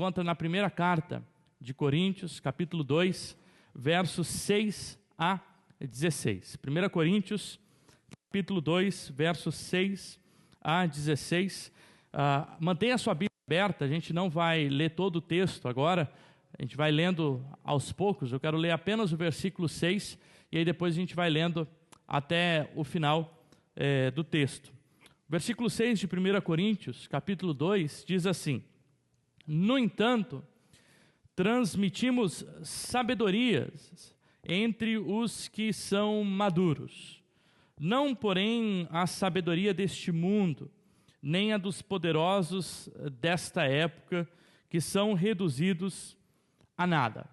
encontra na primeira carta de Coríntios, capítulo 2, versos 6 a 16. 1 Coríntios, capítulo 2, versos 6 a 16. Mantenha a sua Bíblia aberta, a gente não vai ler todo o texto agora, a gente vai lendo aos poucos. Eu quero ler apenas o versículo 6, e aí depois a gente vai lendo até o final do texto. Versículo 6 de 1 Coríntios, capítulo 2, diz assim: no entanto, transmitimos sabedorias entre os que são maduros, não, porém, a sabedoria deste mundo, nem a dos poderosos desta época, que são reduzidos a nada.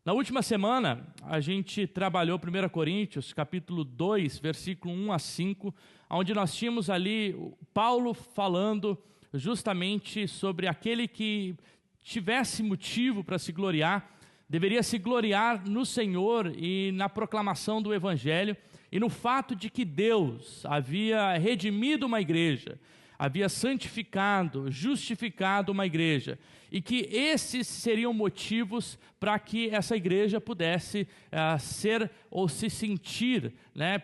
Na última semana, a gente trabalhou 1 Coríntios, capítulo 2, versículo 1 a 5, onde nós tínhamos ali Paulo falando justamente sobre aquele que tivesse motivo para se gloriar, deveria se gloriar no Senhor e na proclamação do Evangelho, e no fato de que Deus havia redimido uma igreja, havia santificado, justificado uma igreja, e que esses seriam motivos para que essa igreja pudesse ser ou se sentir,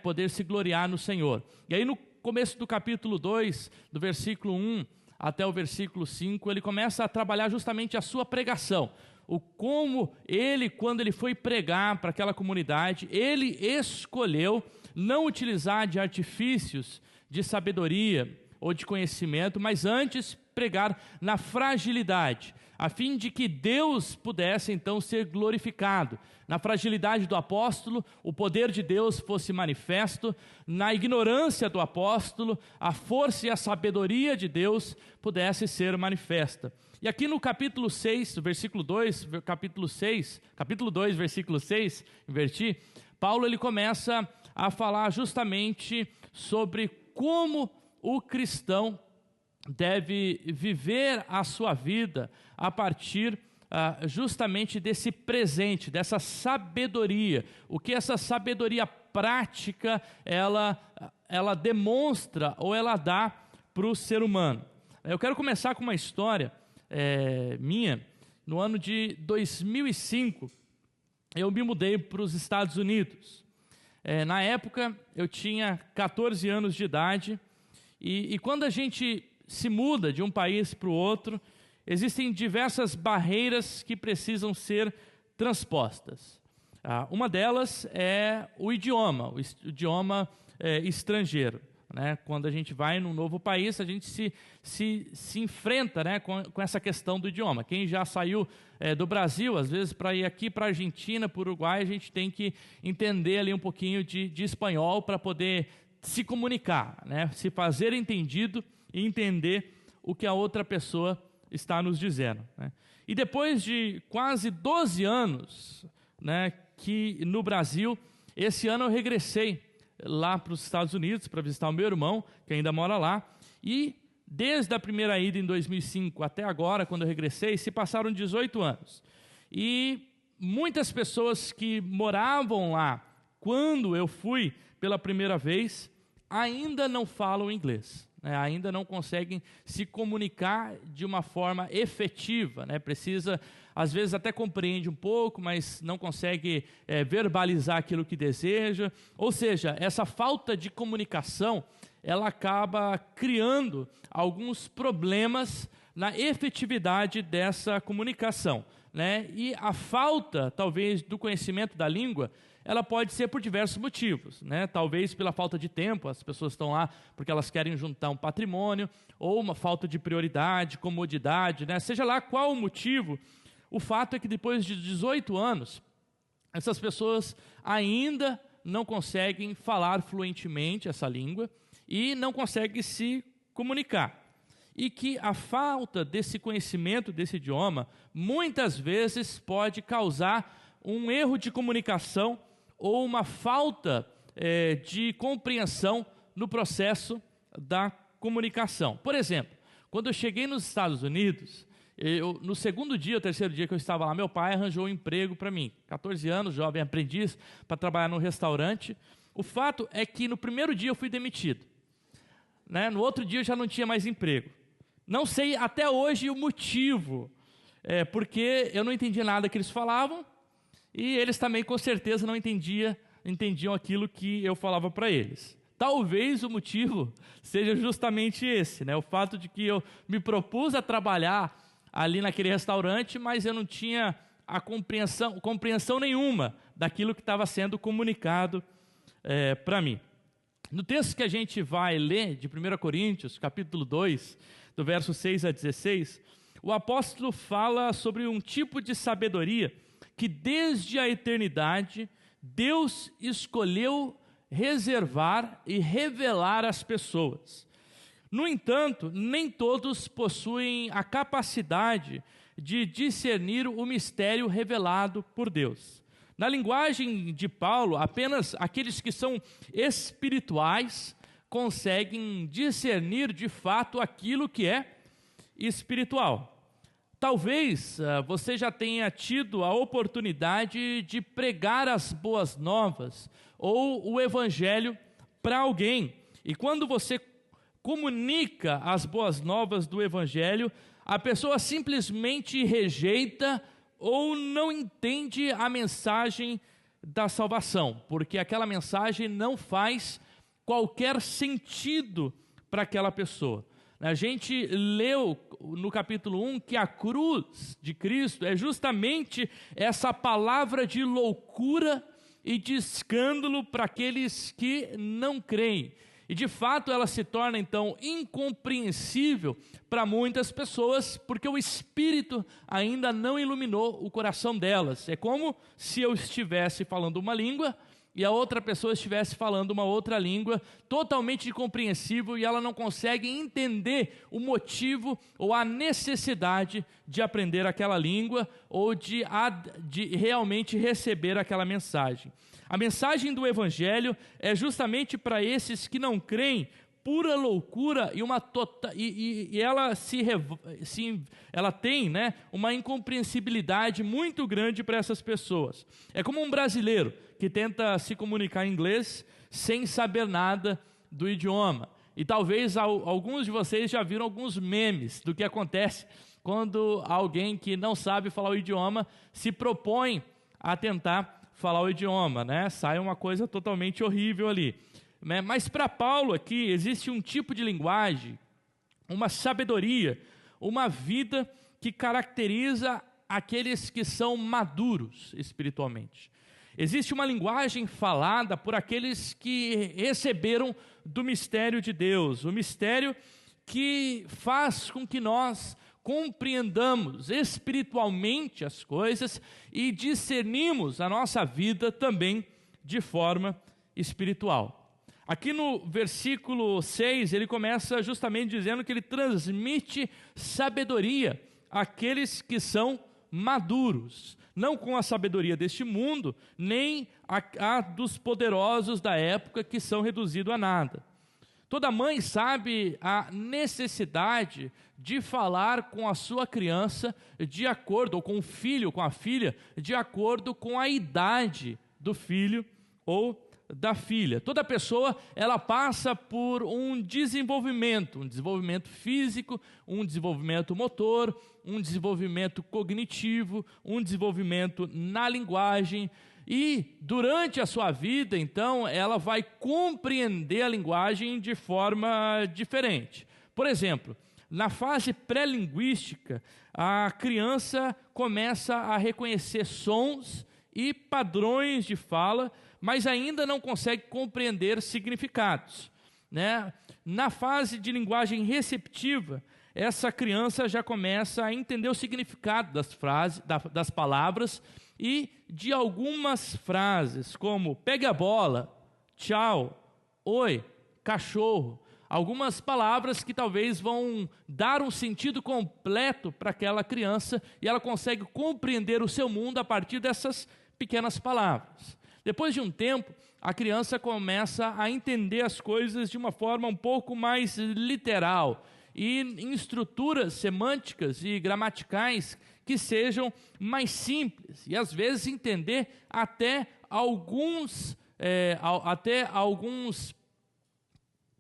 poder se gloriar no Senhor. E aí no começo do capítulo 2, do versículo 1 até o versículo 5, ele começa a trabalhar justamente a sua pregação, o como ele, quando ele foi pregar para aquela comunidade, ele escolheu não utilizar de artifícios de sabedoria ou de conhecimento, mas antes pregar na fragilidade, a fim de que Deus pudesse então ser glorificado. Na fragilidade do apóstolo, o poder de Deus fosse manifesto; na ignorância do apóstolo, a força e a sabedoria de Deus pudesse ser manifesta. E aqui no capítulo 6, versículo 2, capítulo 2, versículo 6, inverti, Paulo ele começa a falar justamente sobre como o cristão deve viver a sua vida a partir justamente desse presente, dessa sabedoria. O que essa sabedoria prática ela demonstra ou ela dá para o ser humano. Eu quero começar com uma história minha. No ano de 2005, eu me mudei para os Estados Unidos. Na época, eu tinha 14 anos de idade, e quando a gente se muda de um país para o outro, existem diversas barreiras que precisam ser transpostas. Uma delas é o idioma estrangeiro. Quando a gente vai num novo país, a gente se enfrenta com essa questão do idioma. Quem já saiu do Brasil, às vezes para ir aqui para a Argentina, para o Uruguai, a gente tem que entender ali um pouquinho de espanhol para poder se comunicar, se fazer entendido e entender o que a outra pessoa está nos dizendo. E depois de quase 12 anos que no Brasil, esse ano eu regressei lá para os Estados Unidos para visitar o meu irmão, que ainda mora lá, e desde a primeira ida em 2005 até agora, quando eu regressei, se passaram 18 anos. E muitas pessoas que moravam lá quando eu fui pela primeira vez ainda não falam inglês, ainda não conseguem se comunicar de uma forma efetiva, precisa, às vezes até compreende um pouco, mas não consegue verbalizar aquilo que deseja. Ou seja, essa falta de comunicação, ela acaba criando alguns problemas na efetividade dessa comunicação, E a falta, talvez, do conhecimento da língua, ela pode ser por diversos motivos, Talvez pela falta de tempo, as pessoas estão lá porque elas querem juntar um patrimônio, ou uma falta de prioridade, comodidade, Seja lá qual o motivo, o fato é que depois de 18 anos, essas pessoas ainda não conseguem falar fluentemente essa língua e não conseguem se comunicar. E que a falta desse conhecimento desse idioma, muitas vezes pode causar um erro de comunicação ou uma falta de compreensão no processo da comunicação. Por exemplo, quando eu cheguei nos Estados Unidos, no segundo dia, ou terceiro dia que eu estava lá, meu pai arranjou um emprego para mim. 14 anos, jovem aprendiz, para trabalhar num restaurante. O fato é que no primeiro dia eu fui demitido. No outro dia eu já não tinha mais emprego. Não sei até hoje o motivo. porque eu não entendia nada que eles falavam, e eles também com certeza não entendiam aquilo que eu falava para eles. Talvez o motivo seja justamente esse, né? O fato de que eu me propus a trabalhar ali naquele restaurante, mas eu não tinha a compreensão nenhuma daquilo que estava sendo comunicado para mim. No texto que a gente vai ler, de 1 Coríntios, capítulo 2, do verso 6 a 16, o apóstolo fala sobre um tipo de sabedoria que desde a eternidade Deus escolheu reservar e revelar às pessoas. No entanto, nem todos possuem a capacidade de discernir o mistério revelado por Deus. Na linguagem de Paulo, apenas aqueles que são espirituais conseguem discernir de fato aquilo que é espiritual. Talvez você já tenha tido a oportunidade de pregar as boas novas ou o evangelho para alguém. E quando você comunica as boas novas do evangelho, a pessoa simplesmente rejeita ou não entende a mensagem da salvação, porque aquela mensagem não faz qualquer sentido para aquela pessoa. A gente leu no capítulo 1 que a cruz de Cristo é justamente essa palavra de loucura e de escândalo para aqueles que não creem. E de fato ela se torna então incompreensível para muitas pessoas, porque o Espírito ainda não iluminou o coração delas. É como se eu estivesse falando uma língua e a outra pessoa estivesse falando uma outra língua, totalmente incompreensível, e ela não consegue entender o motivo ou a necessidade de aprender aquela língua ou de realmente receber aquela mensagem. A mensagem do Evangelho é justamente para esses que não creem, pura loucura e ela tem, né, uma incompreensibilidade muito grande para essas pessoas. É como um brasileiro que tenta se comunicar em inglês sem saber nada do idioma. E talvez alguns de vocês já viram alguns memes do que acontece quando alguém que não sabe falar o idioma se propõe a tentar falar o idioma, né? Sai uma coisa totalmente horrível ali. Mas para Paulo aqui existe um tipo de linguagem, uma sabedoria, uma vida que caracteriza aqueles que são maduros espiritualmente. Existe uma linguagem falada por aqueles que receberam do mistério de Deus, o mistério que faz com que nós compreendamos espiritualmente as coisas e discernimos a nossa vida também de forma espiritual. Aqui no versículo 6, ele começa justamente dizendo que ele transmite sabedoria àqueles que são maduros, não com a sabedoria deste mundo, nem a dos poderosos da época que são reduzidos a nada. Toda mãe sabe a necessidade de falar com a sua criança de acordo, ou com o filho, com a filha, de acordo com a idade do filho ou da filha. Toda pessoa, ela passa por um desenvolvimento físico, um desenvolvimento motor, um desenvolvimento cognitivo, um desenvolvimento na linguagem, e durante a sua vida, então, ela vai compreender a linguagem de forma diferente. Por exemplo, na fase pré-linguística, a criança começa a reconhecer sons e padrões de fala, mas ainda não consegue compreender significados, né? Na fase de linguagem receptiva, essa criança já começa a entender o significado das frases, das palavras e de algumas frases, como pegue a bola, tchau, oi, cachorro. Algumas palavras que talvez vão dar um sentido completo para aquela criança e ela consegue compreender o seu mundo a partir dessas pequenas palavras. Depois de um tempo, a criança começa a entender as coisas de uma forma um pouco mais literal e em estruturas semânticas e gramaticais que sejam mais simples e às vezes entender até alguns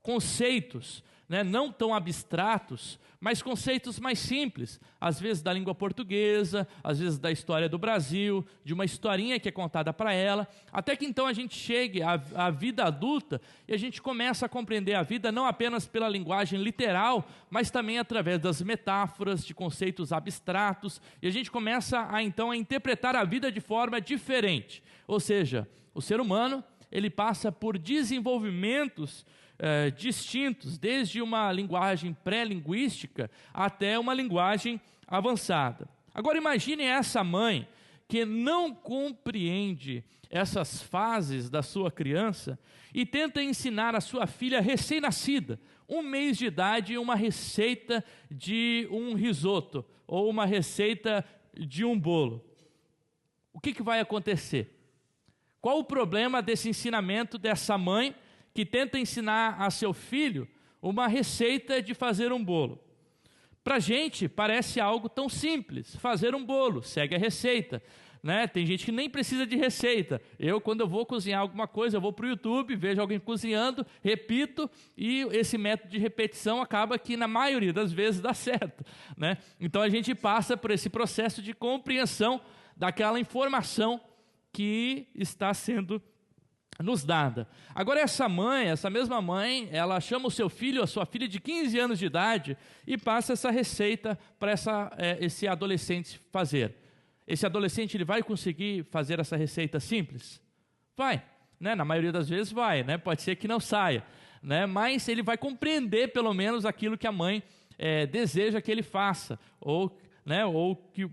conceitos, né, não tão abstratos, mas conceitos mais simples, às vezes da língua portuguesa, às vezes da história do Brasil, de uma historinha que é contada para ela, até que então a gente chegue à vida adulta e a gente começa a compreender a vida não apenas pela linguagem literal, mas também através das metáforas, de conceitos abstratos, e a gente começa então a interpretar a vida de forma diferente. Ou seja, o ser humano, ele passa por desenvolvimentos distintos, desde uma linguagem pré-linguística até uma linguagem avançada. Agora imagine essa mãe que não compreende essas fases da sua criança e tenta ensinar a sua filha recém-nascida, 1 mês de idade, uma receita de um risoto ou uma receita de um bolo. O que vai acontecer? Qual o problema desse ensinamento dessa mãe que tenta ensinar a seu filho uma receita de fazer um bolo? Para a gente parece algo tão simples, fazer um bolo, segue a receita, né? Tem gente que nem precisa de receita. Quando eu vou cozinhar alguma coisa, eu vou para o YouTube, vejo alguém cozinhando, repito, e esse método de repetição acaba que na maioria das vezes dá certo, né? Então a gente passa por esse processo de compreensão daquela informação que está sendo nos dada. Agora essa mesma mãe, ela chama o seu filho, a sua filha de 15 anos de idade e passa essa receita para esse adolescente fazer. Esse adolescente, ele vai conseguir fazer essa receita simples? Vai, né? Na maioria das vezes vai, né? Pode ser que não saia, né? Mas ele vai compreender pelo menos aquilo que a mãe deseja que ele faça, ou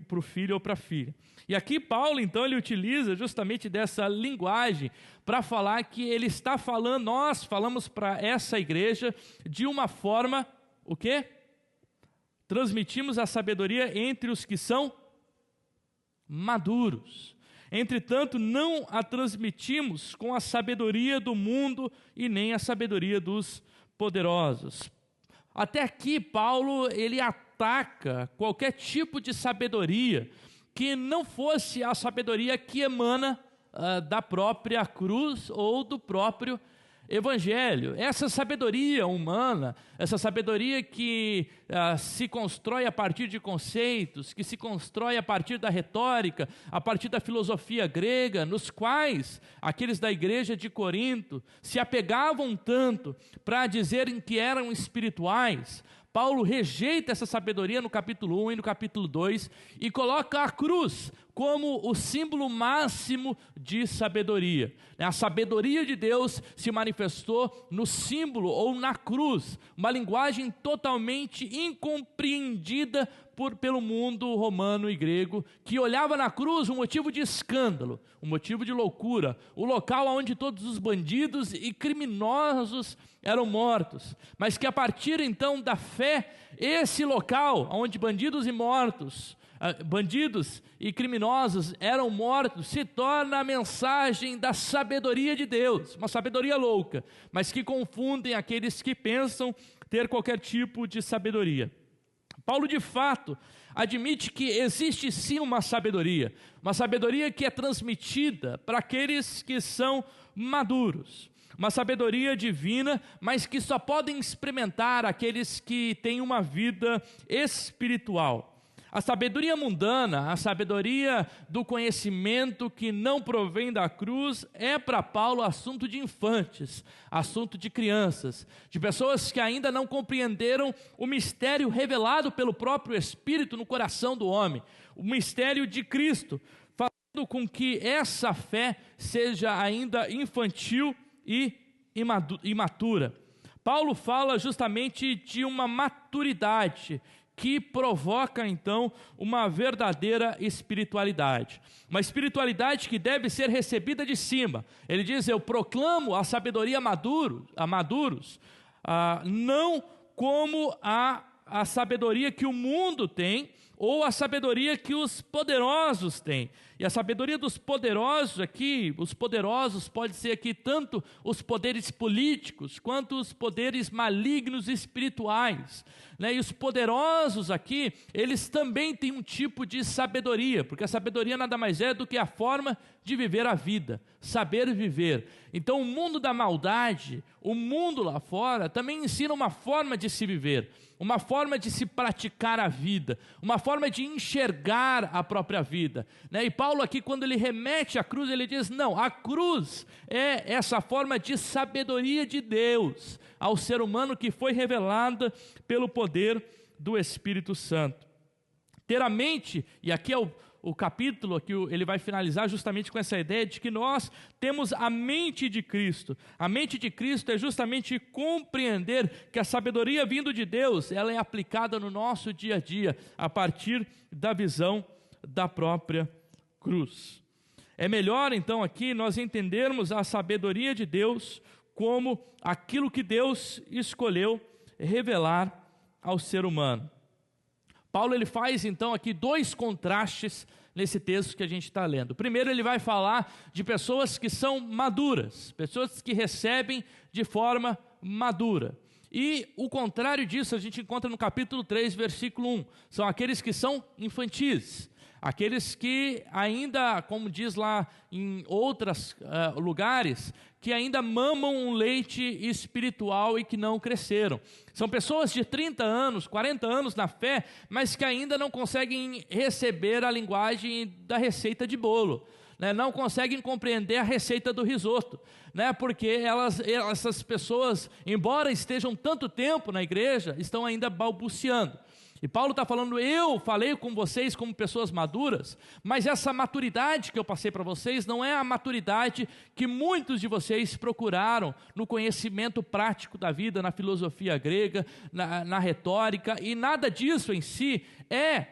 para o filho ou para a filha. E aqui Paulo, então, ele utiliza justamente dessa linguagem para falar que ele está falando, nós falamos para essa igreja de uma forma, o quê? Transmitimos a sabedoria entre os que são maduros. Entretanto, não a transmitimos com a sabedoria do mundo e nem a sabedoria dos poderosos. Até aqui, Paulo, ele ataca qualquer tipo de sabedoria que não fosse a sabedoria que emana da própria cruz ou do próprio Evangelho. Essa sabedoria humana, essa sabedoria que se constrói a partir de conceitos, que se constrói a partir da retórica, a partir da filosofia grega, nos quais aqueles da igreja de Corinto se apegavam tanto para dizerem que eram espirituais. Paulo rejeita essa sabedoria no capítulo 1 e no capítulo 2 e coloca a cruz como o símbolo máximo de sabedoria. A sabedoria de Deus se manifestou no símbolo ou na cruz, uma linguagem totalmente incompreendida pelo mundo romano e grego, que olhava na cruz um motivo de escândalo, um motivo de loucura, o local onde todos os bandidos e criminosos eram mortos, mas que a partir então da fé, esse local onde bandidos e criminosos eram mortos, se torna a mensagem da sabedoria de Deus, uma sabedoria louca, mas que confundem aqueles que pensam ter qualquer tipo de sabedoria. Paulo, de fato, admite que existe sim uma sabedoria que é transmitida para aqueles que são maduros, uma sabedoria divina, mas que só podem experimentar aqueles que têm uma vida espiritual. A sabedoria mundana, a sabedoria do conhecimento que não provém da cruz, é para Paulo assunto de infantes, assunto de crianças, de pessoas que ainda não compreenderam o mistério revelado pelo próprio Espírito no coração do homem, o mistério de Cristo, fazendo com que essa fé seja ainda infantil e imatura. Paulo fala justamente de uma maturidade que provoca então uma verdadeira espiritualidade, uma espiritualidade que deve ser recebida de cima. Ele diz: eu proclamo a sabedoria a maduros, não como a sabedoria que o mundo tem, ou a sabedoria que os poderosos têm. E a sabedoria dos poderosos aqui, os poderosos pode ser aqui tanto os poderes políticos, quanto os poderes malignos e espirituais, né? E os poderosos aqui, eles também têm um tipo de sabedoria, porque a sabedoria nada mais é do que a forma de viver a vida, saber viver. Então o mundo da maldade, o mundo lá fora, também ensina uma forma de se viver, uma forma de se praticar a vida, uma forma de enxergar a própria vida, né? E Paulo aqui, quando ele remete à cruz, ele diz, não, a cruz é essa forma de sabedoria de Deus ao ser humano que foi revelada pelo poder do Espírito Santo. Ter a mente, e aqui é o capítulo aqui ele vai finalizar justamente com essa ideia de que nós temos a mente de Cristo. A mente de Cristo é justamente compreender que a sabedoria vindo de Deus, ela é aplicada no nosso dia a dia, a partir da visão da própria cruz. É melhor então aqui nós entendermos a sabedoria de Deus como aquilo que Deus escolheu revelar ao ser humano. Paulo ele faz então aqui dois contrastes nesse texto que a gente está lendo. Primeiro ele vai falar de pessoas que são maduras, pessoas que recebem de forma madura. E o contrário disso a gente encontra no capítulo 3, versículo 1. São aqueles que são infantis, aqueles que ainda, como diz lá em outros lugares, que ainda mamam um leite espiritual e que não cresceram. São pessoas de 30 anos, 40 anos na fé, mas que ainda não conseguem receber a linguagem da receita de bolo, né? Não conseguem compreender a receita do risoto, né? Porque essas pessoas, embora estejam tanto tempo na igreja, estão ainda balbuciando. E Paulo está falando, eu falei com vocês como pessoas maduras, mas essa maturidade que eu passei para vocês não é a maturidade que muitos de vocês procuraram no conhecimento prático da vida, na filosofia grega, na retórica, e nada disso em si é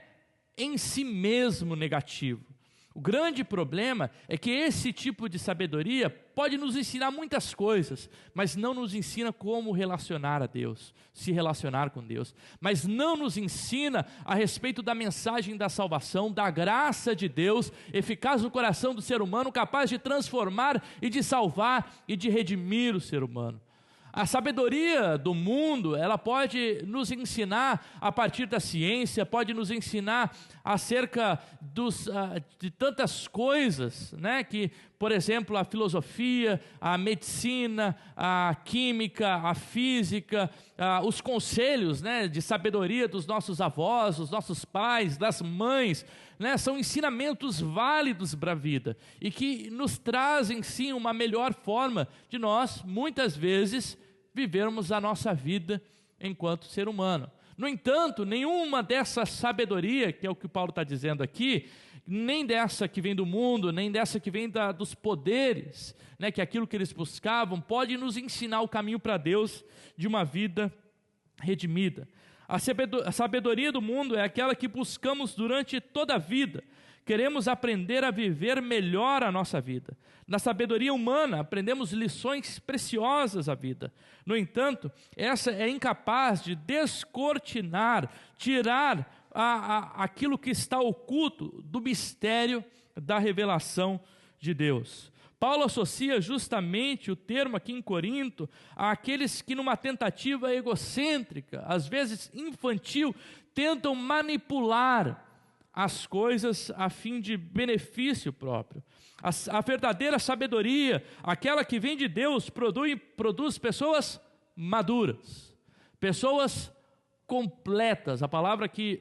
em si mesmo negativo. O grande problema é que esse tipo de sabedoria pode nos ensinar muitas coisas, mas não nos ensina como relacionar a Deus, se relacionar com Deus, mas não nos ensina a respeito da mensagem da salvação, da graça de Deus, eficaz no coração do ser humano, capaz de transformar e de salvar e de redimir o ser humano. A sabedoria do mundo, ela pode nos ensinar a partir da ciência, pode nos ensinar acerca de tantas coisas, né? Que, por exemplo, a filosofia, a medicina, a química, a física, os conselhos, né, de sabedoria dos nossos avós, dos nossos pais, das mães, né, são ensinamentos válidos para a vida e que nos trazem sim uma melhor forma de nós, muitas vezes, vivermos a nossa vida enquanto ser humano. No entanto, nenhuma dessa sabedoria, que é o que Paulo está dizendo aqui, nem dessa que vem do mundo, nem dessa que vem dos poderes, né, que é aquilo que eles buscavam, pode nos ensinar o caminho para Deus de uma vida redimida. A sabedoria do mundo é aquela que buscamos durante toda a vida. Queremos aprender a viver melhor a nossa vida. Na sabedoria humana, aprendemos lições preciosas à vida. No entanto, essa é incapaz de descortinar, tirar aquilo que está oculto do mistério da revelação de Deus. Paulo associa justamente o termo aqui em Corinto àqueles que numa tentativa egocêntrica, às vezes infantil, tentam manipular as coisas a fim de benefício próprio. A verdadeira sabedoria, aquela que vem de Deus, produz pessoas maduras, pessoas completas. A palavra aqui,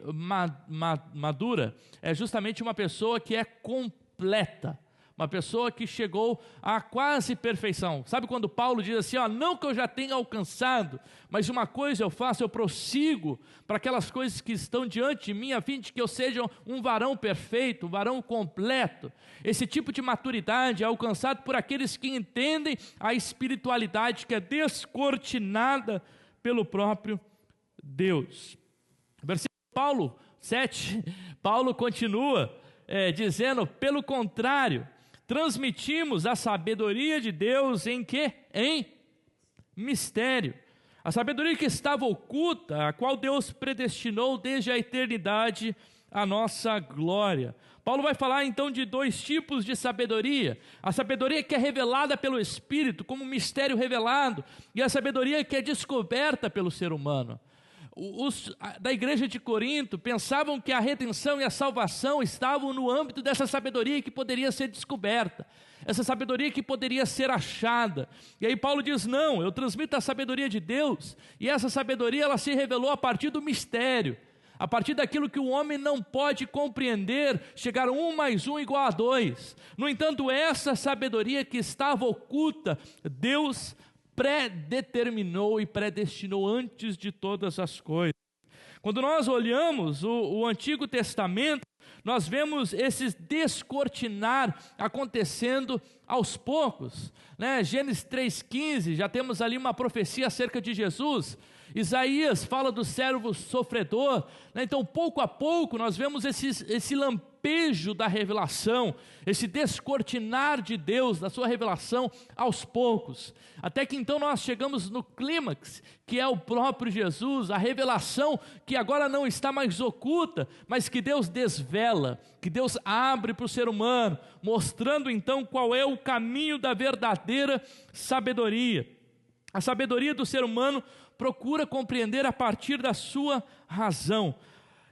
madura, é justamente uma pessoa que é completa, uma pessoa que chegou à quase perfeição. Sabe quando Paulo diz assim, não que eu já tenha alcançado, mas uma coisa eu faço, eu prossigo para aquelas coisas que estão diante de mim, a fim de que eu seja um varão perfeito, um varão completo. Esse tipo de maturidade é alcançado por aqueles que entendem a espiritualidade que é descortinada pelo próprio Deus. Versículo 7, Paulo continua dizendo, pelo contrário, transmitimos a sabedoria de Deus em quê? Em mistério. A sabedoria que estava oculta, a qual Deus predestinou desde a eternidade a nossa glória. Paulo vai falar então de dois tipos de sabedoria: a sabedoria que é revelada pelo Espírito, como um mistério revelado, e a sabedoria que é descoberta pelo ser humano. Os da igreja de Corinto pensavam que a redenção e a salvação estavam no âmbito dessa sabedoria que poderia ser descoberta, essa sabedoria que poderia ser achada. E aí Paulo diz: não, eu transmito a sabedoria de Deus, e essa sabedoria ela se revelou a partir do mistério, a partir daquilo que o homem não pode compreender, chegar 1 mais 1 igual a 2. No entanto, essa sabedoria que estava oculta, Deus predeterminou e predestinou antes de todas as coisas. Quando nós olhamos o Antigo Testamento, nós vemos esse descortinar acontecendo aos poucos, né? Gênesis 3,15, já temos ali uma profecia acerca de Jesus. Isaías fala do servo sofredor, né? Então pouco a pouco nós vemos esse lampejo da revelação, esse descortinar de Deus, da sua revelação aos poucos, até que então nós chegamos no clímax, que é o próprio Jesus, a revelação que agora não está mais oculta, mas que Deus desvela, que Deus abre para o ser humano, mostrando então qual é o caminho da verdadeira sabedoria. A sabedoria do ser humano procura compreender a partir da sua razão.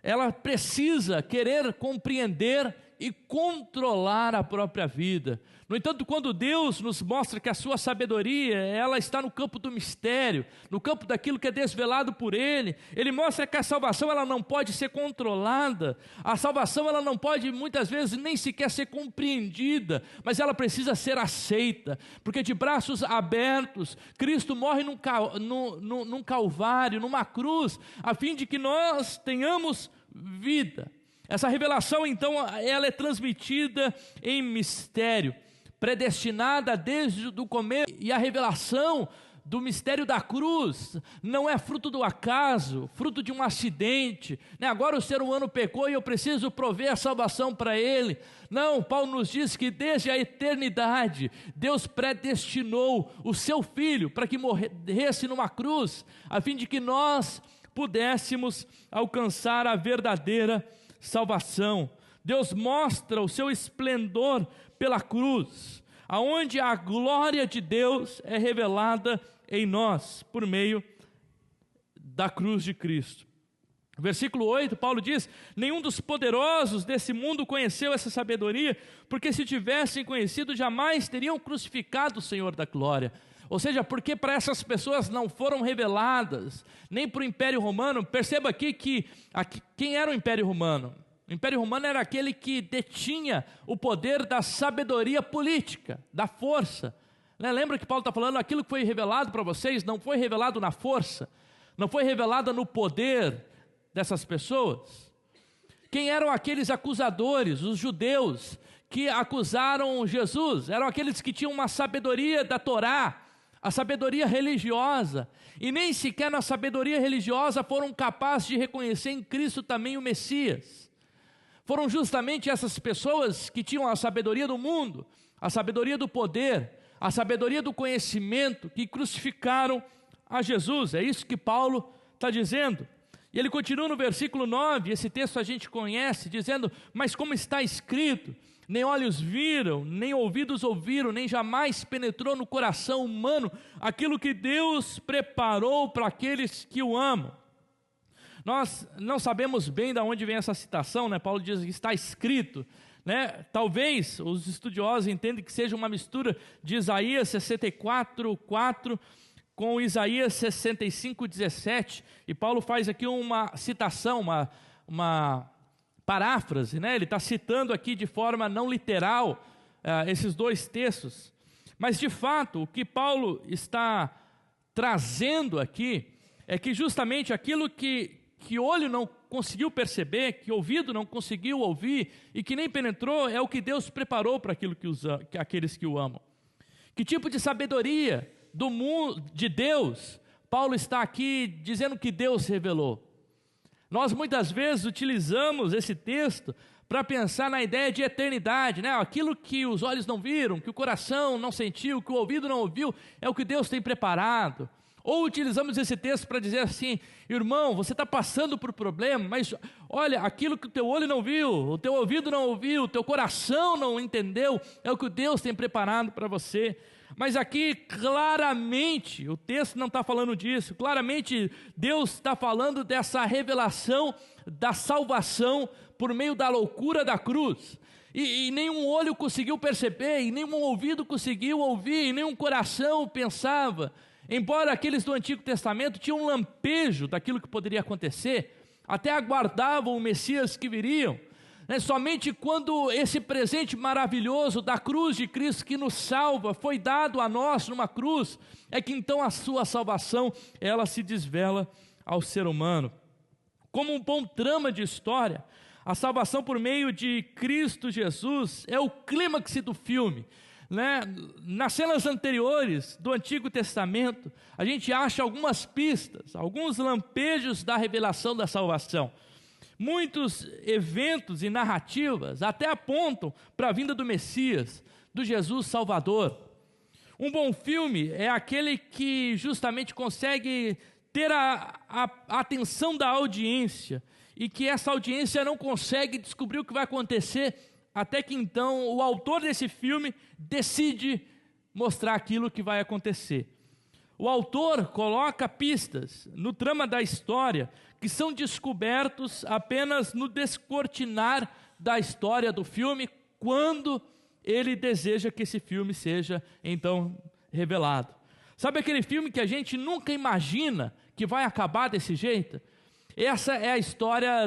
Ela precisa querer compreender e controlar a própria vida. No entanto, quando Deus nos mostra que a sua sabedoria, ela está no campo do mistério, no campo daquilo que é desvelado por Ele, Ele mostra que a salvação ela não pode ser controlada, a salvação ela não pode muitas vezes nem sequer ser compreendida, mas ela precisa ser aceita, porque de braços abertos, Cristo morre num calvário, numa cruz, a fim de que nós tenhamos vida. Essa revelação então, ela é transmitida em mistério, predestinada desde o começo, e a revelação do mistério da cruz não é fruto do acaso, fruto de um acidente, né? Agora o ser humano pecou e eu preciso prover a salvação para ele. Não, Paulo nos diz que desde a eternidade Deus predestinou o seu Filho para que morresse numa cruz, a fim de que nós pudéssemos alcançar a verdadeira salvação. Deus mostra o seu esplendor pela cruz, aonde a glória de Deus é revelada em nós, por meio da cruz de Cristo. Versículo 8, Paulo diz: nenhum dos poderosos desse mundo conheceu essa sabedoria, porque se tivessem conhecido, jamais teriam crucificado o Senhor da glória. Ou seja, porque para essas pessoas não foram reveladas, nem para o Império Romano. Perceba aqui que quem era o Império Romano? O Império Romano era aquele que detinha o poder da sabedoria política, da força. Lembra que Paulo está falando, aquilo que foi revelado para vocês não foi revelado na força, não foi revelado no poder dessas pessoas. Quem eram aqueles acusadores? Os judeus que acusaram Jesus, eram aqueles que tinham uma sabedoria da Torá, a sabedoria religiosa, e nem sequer na sabedoria religiosa foram capazes de reconhecer em Cristo também o Messias. Foram justamente essas pessoas que tinham a sabedoria do mundo, a sabedoria do poder, a sabedoria do conhecimento, que crucificaram a Jesus. É isso que Paulo está dizendo. E ele continua no versículo 9, esse texto a gente conhece, dizendo: mas como está escrito, nem olhos viram, nem ouvidos ouviram, nem jamais penetrou no coração humano aquilo que Deus preparou para aqueles que o amam. Nós não sabemos bem de onde vem essa citação, né? Paulo diz que está escrito, né? Talvez os estudiosos entendem que seja uma mistura de Isaías 64:4 com Isaías 65:17, e Paulo faz aqui uma citação, uma paráfrase, né? Ele está citando aqui de forma não literal esses dois textos, mas de fato o que Paulo está trazendo aqui é que justamente aquilo que olho não conseguiu perceber, que ouvido não conseguiu ouvir e que nem penetrou, é o que Deus preparou para aqueles que o amam. Que tipo de sabedoria do mundo, de Deus, Paulo está aqui dizendo que Deus revelou? Nós muitas vezes utilizamos esse texto para pensar na ideia de eternidade, né? Aquilo que os olhos não viram, que o coração não sentiu, que o ouvido não ouviu, é o que Deus tem preparado. Ou utilizamos esse texto para dizer assim: irmão, você está passando por problema, mas olha, aquilo que o teu olho não viu, o teu ouvido não ouviu, o teu coração não entendeu, é o que Deus tem preparado para você. Mas aqui, claramente, o texto não está falando disso, claramente Deus está falando dessa revelação da salvação por meio da loucura da cruz. E nenhum olho conseguiu perceber, e nenhum ouvido conseguiu ouvir, e nenhum coração pensava. Embora aqueles do Antigo Testamento tinham um lampejo daquilo que poderia acontecer, até aguardavam o Messias que viriam, somente quando esse presente maravilhoso da cruz de Cristo que nos salva foi dado a nós numa cruz, é que então a sua salvação ela se desvela ao ser humano. Como um bom trama de história, a salvação por meio de Cristo Jesus é o clímax do filme. Nas cenas anteriores do Antigo Testamento, a gente acha algumas pistas, alguns lampejos da revelação da salvação. Muitos eventos e narrativas até apontam para a vinda do Messias, do Jesus Salvador. Um bom filme é aquele que justamente consegue ter a atenção da audiência, e que essa audiência não consegue descobrir o que vai acontecer, até que então o autor desse filme decide mostrar aquilo que vai acontecer. O autor coloca pistas no trama da história que são descobertos apenas no descortinar da história do filme, quando ele deseja que esse filme seja então revelado. Sabe aquele filme que a gente nunca imagina que vai acabar desse jeito? Essa é a história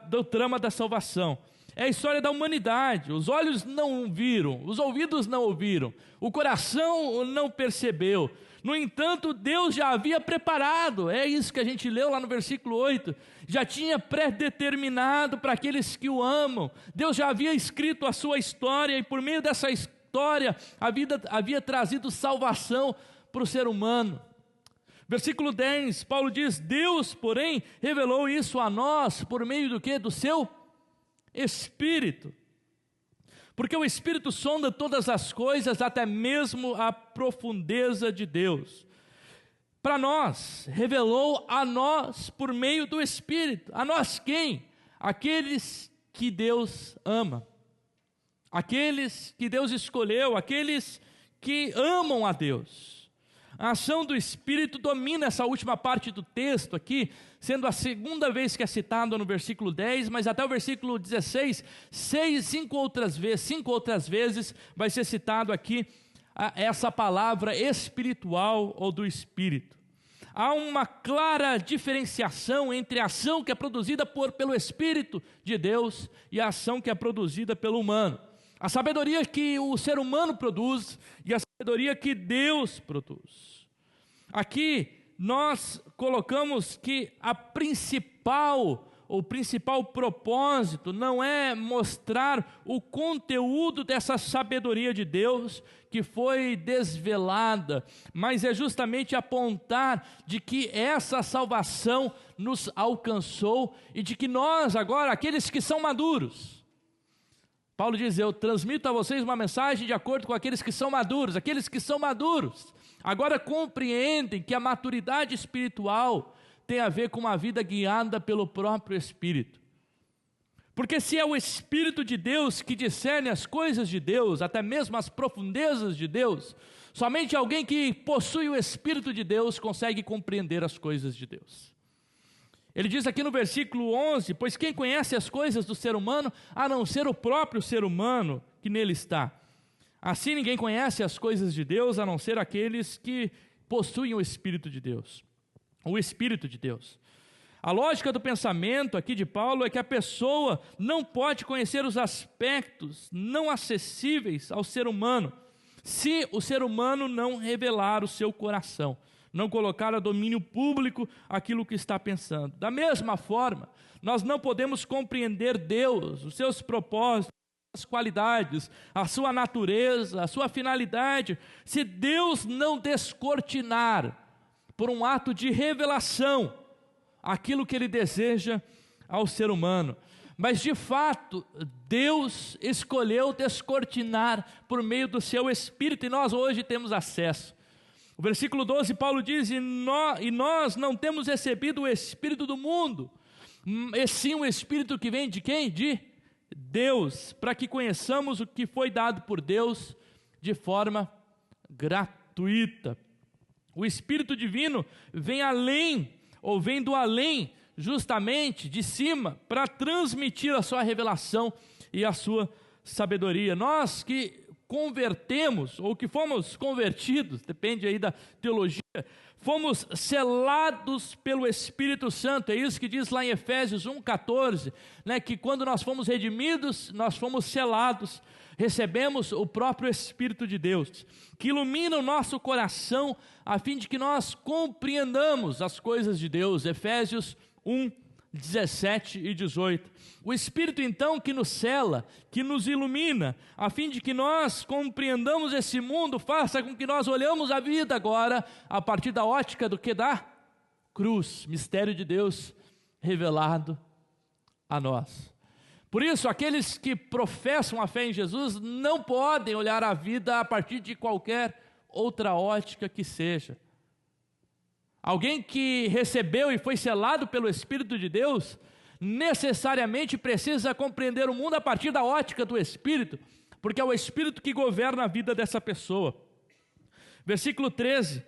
do trama da salvação. É a história da humanidade. Os olhos não viram, os ouvidos não ouviram, o coração não percebeu. No entanto, Deus já havia preparado, é isso que a gente leu lá no versículo 8, já tinha predeterminado para aqueles que o amam. Deus já havia escrito a sua história, e por meio dessa história havia trazido salvação para o ser humano. Versículo 10, Paulo diz: Deus, porém, revelou isso a nós por meio do quê? Do seu Espírito. Porque o Espírito sonda todas as coisas, até mesmo a profundeza de Deus. Para nós, revelou a nós por meio do Espírito. A nós quem? Aqueles que Deus ama. Aqueles que Deus escolheu, aqueles que amam a Deus. A ação do Espírito domina essa última parte do texto aqui, sendo a segunda vez que é citado no versículo 10, mas até o versículo 16, cinco outras vezes vai ser citado aqui essa palavra espiritual ou do Espírito. Há uma clara diferenciação entre a ação que é produzida pelo Espírito de Deus e a ação que é produzida pelo humano. A sabedoria que o ser humano produz e a sabedoria que Deus produz. Aqui nós colocamos que o principal propósito não é mostrar o conteúdo dessa sabedoria de Deus que foi desvelada, mas é justamente apontar de que essa salvação nos alcançou e de que nós agora, aqueles que são maduros, Paulo diz: eu transmito a vocês uma mensagem de acordo com aqueles que são maduros. Aqueles que são maduros agora compreendem que a maturidade espiritual tem a ver com uma vida guiada pelo próprio Espírito. Porque se é o Espírito de Deus que discerne as coisas de Deus, até mesmo as profundezas de Deus, somente alguém que possui o Espírito de Deus consegue compreender as coisas de Deus. Ele diz aqui no versículo 11, pois quem conhece as coisas do ser humano, a não ser o próprio ser humano que nele está. Assim ninguém conhece as coisas de Deus, a não ser aqueles que possuem o Espírito de Deus. O Espírito de Deus. A lógica do pensamento aqui de Paulo é que a pessoa não pode conhecer os aspectos não acessíveis ao ser humano, se o ser humano não revelar o seu coração, não colocar a domínio público aquilo que está pensando. Da mesma forma, nós não podemos compreender Deus, os seus propósitos, as qualidades, a sua natureza, a sua finalidade, se Deus não descortinar, por um ato de revelação, aquilo que Ele deseja ao ser humano. Mas de fato, Deus escolheu descortinar por meio do seu Espírito, e nós hoje temos acesso. O versículo 12, Paulo diz, e nós não temos recebido o Espírito do mundo, e sim o Espírito que vem de quem? De Deus, para que conheçamos o que foi dado por Deus de forma gratuita. O Espírito Divino vem além, ou vem do além, justamente de cima, para transmitir a sua revelação e a sua sabedoria. Nós que convertemos, ou que fomos convertidos, depende aí da teologia, fomos selados pelo Espírito Santo. É isso que diz lá em Efésios 1,14, né, que quando nós fomos redimidos, nós fomos selados, recebemos o próprio Espírito de Deus, que ilumina o nosso coração, a fim de que nós compreendamos as coisas de Deus. Efésios 1:17 e 18. O Espírito então que nos cela, que nos ilumina, a fim de que nós compreendamos esse mundo, faça com que nós olhamos a vida agora a partir da ótica do que? Da cruz, mistério de Deus revelado a nós. Por isso, aqueles que professam a fé em Jesus não podem olhar a vida a partir de qualquer outra ótica que seja. Alguém que recebeu e foi selado pelo Espírito de Deus, necessariamente precisa compreender o mundo a partir da ótica do Espírito, porque é o Espírito que governa a vida dessa pessoa. Versículo 13,